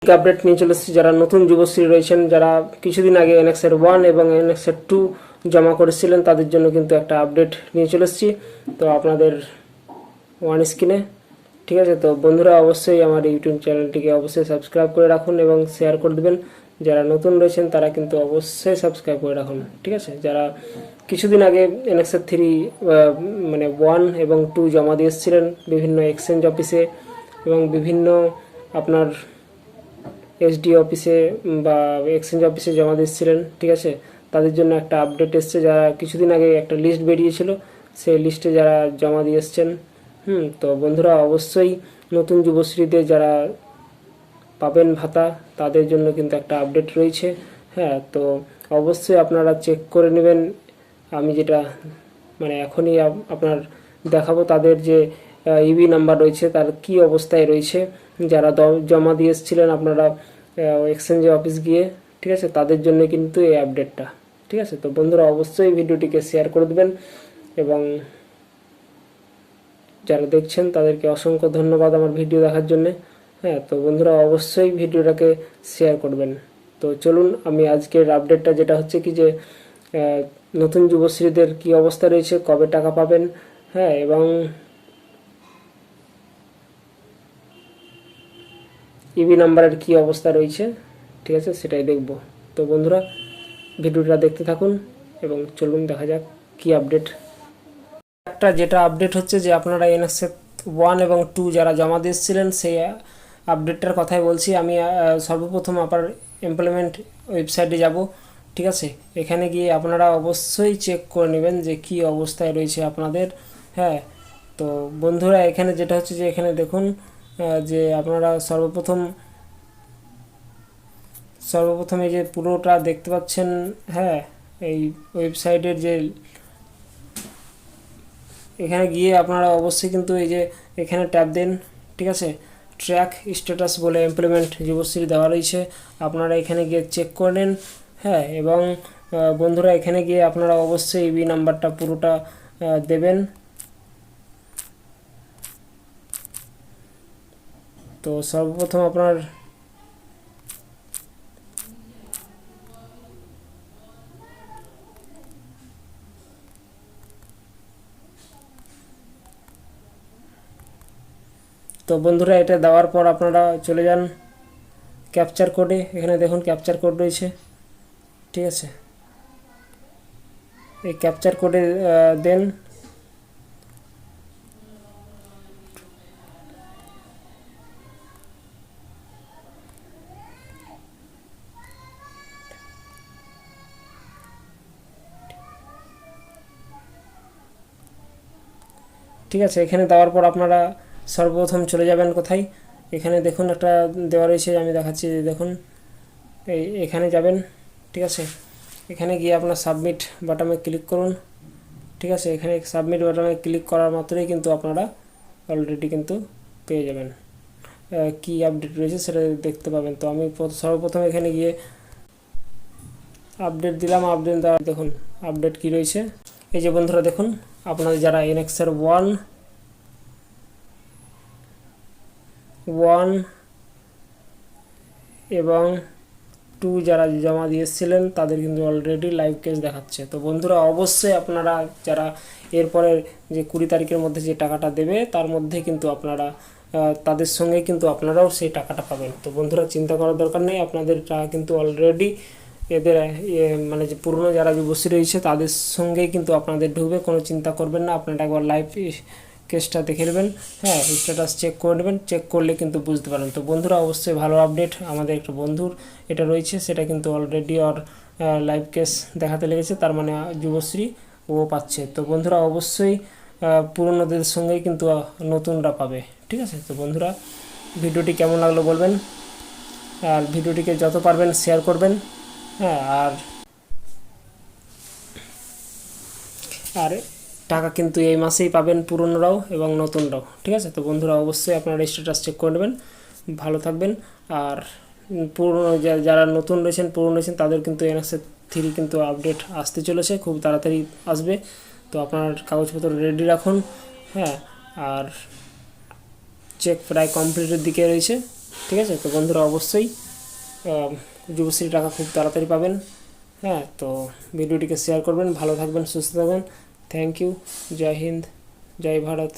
Update নিয়ে চলে এসেছি। যারা নতুন যুবশ্রী রয়েছেন, যারা কিছুদিন আগে এনএক্সের 1 এবং এনএক্সের 2 জমা করেছিলেন, তাদের জন্য কিন্তু একটা আপডেট নিয়ে চলে এসেছি। তো আপনাদের ওয়ান স্ক্রিনে, ঠিক আছে। তো বন্ধুরা অবশ্যই আমার ইউটিউব চ্যানেলটিকে অবশ্যই সাবস্ক্রাইব করে রাখুন এবং শেয়ার করে দেবেন। যারা নতুন রয়েছেন তারা কিন্তু অবশ্যই সাবস্ক্রাইব করে রাখুন, ঠিক আছে। যারা কিছুদিন আগে এনএক্সের 3 মানে 1 এবং 2 জমা দিয়ে এসেছিলেন বিভিন্ন এক্সচেঞ্জ অফিসে এবং বিভিন্ন আপনার এসডি অফিসে বা এক্সচেঞ্জ অফিসে জমা দিচ্ছিলেন, ঠিক আছে, তাদের জন্য একটা আপডেট এসছে। যারা কিছুদিন আগে একটা লিস্ট বেরিয়েছিল, সেই লিস্টে যারা জমা দিয়ে এসছেন, তো বন্ধুরা অবশ্যই নতুন যুবশ্রীদের যারা পাবেন ভাতা, তাদের জন্য কিন্তু একটা আপডেট রয়েছে। হ্যাঁ, তো অবশ্যই আপনারা চেক করে নেবেন। আমি যেটা মানে এখনই আপনার দেখাবো তাদের যে ইবি নাম্বার রয়েছে তার কি অবস্থায় রয়েছে। যারা জমা দিয়ে এসেছিলেন আপনারা এক্সচেঞ্জ অফিস গিয়ে, ঠিক আছে, তাদের জন্য কিন্তু এই আপডেটটা, ঠিক আছে। তো বন্ধুরা অবশ্যই ভিডিওটিকে শেয়ার করে দেবেন এবং যারা দেখছেন তাদেরকে অসংখ্য ধন্যবাদ আমার ভিডিও দেখার জন্য। হ্যাঁ, তো বন্ধুরা অবশ্যই ভিডিওটাকে শেয়ার করবেন। তো চলুন আমি আজকের আপডেটটা যেটা হচ্ছে কি যে নতুন যুবশ্রীদের কি অবস্থা রয়েছে, কবে টাকা পাবেন, হ্যাঁ, এবং ইবি নাম্বারের কি অবস্থা রয়েছে, ঠিক আছে, সেটাই দেখব। তো বন্ধুরা ভিডিওটা দেখতে থাকুন এবং চলুন দেখা যাক কি আপডেট। একটা যেটা আপডেট হচ্ছে যে আপনারা এনএক্সে 1 এবং 2 যারা জমা দিয়েছিলেন সেই আপডেটটার কথাই বলছি আমি। সর্বপ্রথম আপনার এমপ্লয়মেন্ট ওয়েবসাইটে যাব, ঠিক আছে। এখানে গিয়ে আপনারা অবশ্যই চেক করে নেবেন যে কি অবস্থায় রয়েছে আপনাদের। হ্যাঁ, তো বন্ধুরা এখানে যেটা হচ্ছে যে এখানে দেখুন যে আপনারা সর্বপ্রথম এই যে পুরোটা দেখতে পাচ্ছেন। হ্যাঁ, এই ওয়েবসাইটের যে এখানে গিয়ে আপনারা অবশ্যই কিন্তু এই যে এখানে ট্যাব দেন, ঠিক আছে। ট্র্যাক স্ট্যাটাস বলে এমপ্লয়মেন্ট যুবশ্রী দেওয়া রয়েছে, আপনারা এখানে গিয়ে চেক করে নেন। হ্যাঁ, এবং বন্ধুরা এখানে গিয়ে আপনারা অবশ্যই ইবি নাম্বারটা পুরোটা দেবেন। তো সর্বপ্রথম আপনার তো বন্ধুরা এটা দেওয়ার পর আপনারা চলে যান ক্যাপচার কোডে। এখানে দেখুন ক্যাপচার কোড রয়েছে, ঠিক আছে। এই ক্যাপচার কোডে দেন। ঠিক আছে, এখানে দেওয়ার পর আপনারা সর্বপ্রথম চলে যাবেন কোথায়, এখানে দেখুন একটা দেওয়া রয়েছে, আমি দেখাচ্ছি। দেখুন এখানে যাবেন, ঠিক আছে। এখানে গিয়ে আপনার সাবমিট বাটনে ক্লিক করুন, ঠিক আছে। এখানে সাবমিট বাটনে ক্লিক করার মাত্রই কিন্তু আপনারা অলরেডি কিন্তু পেয়ে যাবেন কি আপডেট রয়েছে সেটা দেখতে পাবেন। তো আমি সর্বপ্রথম এখানে গিয়ে আপডেট দিলাম। আপডেট দেওয়া দেখুন আপডেট কি রয়েছে। এই যে বন্ধুরা দেখুন আপনাদের যারা এনএক্সের 1 এবং 2 যারা জমা দিয়েছিলেন তাদের কিন্তু অলরেডি লাইভ কেস দেখাচ্ছে। তো বন্ধুরা অবশ্যই আপনারা যারা এরপরে যে 20 তারিখের মধ্যে যে টাকাটা দেবে তার মধ্যে কিন্তু আপনারা তাদের সঙ্গে কিন্তু আপনারাও সেই টাকাটা পাবেন। তো বন্ধুরা চিন্তা করার দরকার নেই, আপনাদের টাকা কিন্তু অলরেডি এদের মানে যে পুরনো যারা যুবশ্রী রয়েছে তাদের সঙ্গেই কিন্তু আপনাদের ঢুকবে। কোনো চিন্তা করবেন না, আপনারা একবার লাইভ কেসটা দেখে নেবেন। হ্যাঁ, স্ট্যাটাস চেক করে নেবেন, চেক করলে কিন্তু বুঝতে পারেন। তো বন্ধুরা অবশ্যই ভালো আপডেট। আমাদের একটা বন্ধুর এটা রয়েছে, সেটা কিন্তু অলরেডি ওর লাইভ কেস দেখাতে লেগেছে, তার মানে যুবশ্রী ও পাচ্ছে। তো বন্ধুরা অবশ্যই পুরনোদের সঙ্গেই কিন্তু নতুনরা পাবে, ঠিক আছে। তো বন্ধুরা ভিডিওটি কেমন লাগলো বলবেন, আর ভিডিওটিকে যত পারবেন শেয়ার করবেন। হ্যাঁ, আর টাকা কিন্তু এই মাসেই পাবেন পুরনোরাও এবং নতুনরাও, ঠিক আছে। তো বন্ধুরা অবশ্যই আপনারা স্ট্যাটাস চেক করে নেবেন, ভালো থাকবেন। আর পুরনো যারা নতুন রয়েছেন পুরনো রয়েছেন তাদের কিন্তু এনএক্সের 3 কিন্তু আপডেট আসতে চলেছে, খুব তাড়াতাড়ি আসবে। তো আপনার কাগজপত্র রেডি রাখুন। হ্যাঁ, আর চেক প্রায় কমপ্লিটের দিকে রয়েছে। ঠিক আছে, তো বন্ধুরা অবশ্যই যুবশ্রী টাকা খুব তাড়াতাড়ি পাবেন। হ্যাঁ, তো ভিডিওটিকে শেয়ার করবেন। ভালো থাকবেন, সুস্থ থাকবেন। Thank you. জয় হিন্দ, জয় ভারত।